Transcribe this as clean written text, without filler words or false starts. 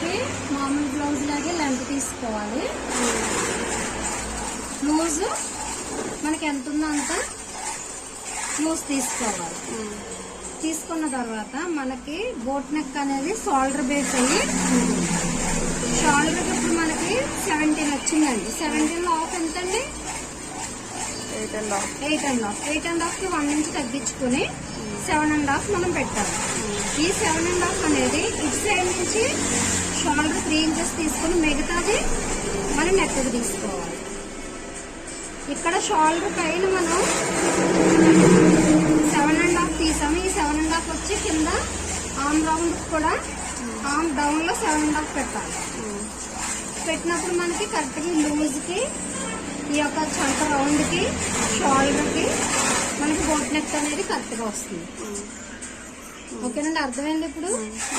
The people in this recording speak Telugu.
మనకి మామూలు బ్లౌజ్ లాగే లెంత్ తీసుకోవాలి. లూజ్ మనకి ఎంత ఉందో అంత లూజ్ తీసుకోవాలి. తీసుకున్న తర్వాత మనకి బోట్ నెక్ అనేది షోల్డర్ బేస్ అయ్యి షోల్డర్కి ఇప్పుడు మనకి 17 వచ్చిందండి. 17లో ఆఫ్ ఎంతండి? 8.5కి 1 ఇంచ్ తగ్గించుకుని 7.5 మనం పెట్టాలి. ఈ 7.5 అనేది ఇటు సైడ్ నుంచి షోల్డర్ 3 ఇంచెస్ తీసుకుని మిగతాది మనం నెక్కకు తీసుకోవాలి. ఇక్కడ షోల్డర్ పైన మనం 7.5 తీసాము. ఈ 7.5 వచ్చి కింద ఆర్మ్ రౌండ్ కూడా ఆర్మ్ డౌన్ లో 7.5 పెట్టాలి. పెట్టినప్పుడు మనకి కరెక్ట్ గా లూజ్ కి ఈ యొక్క చంక రౌండ్ కి షోల్డర్ కి మనకి బోట్ నెక్ అనేది కరెక్ట్ గా వస్తుంది. ఓకేనండి, అర్థమైంది ఇప్పుడు.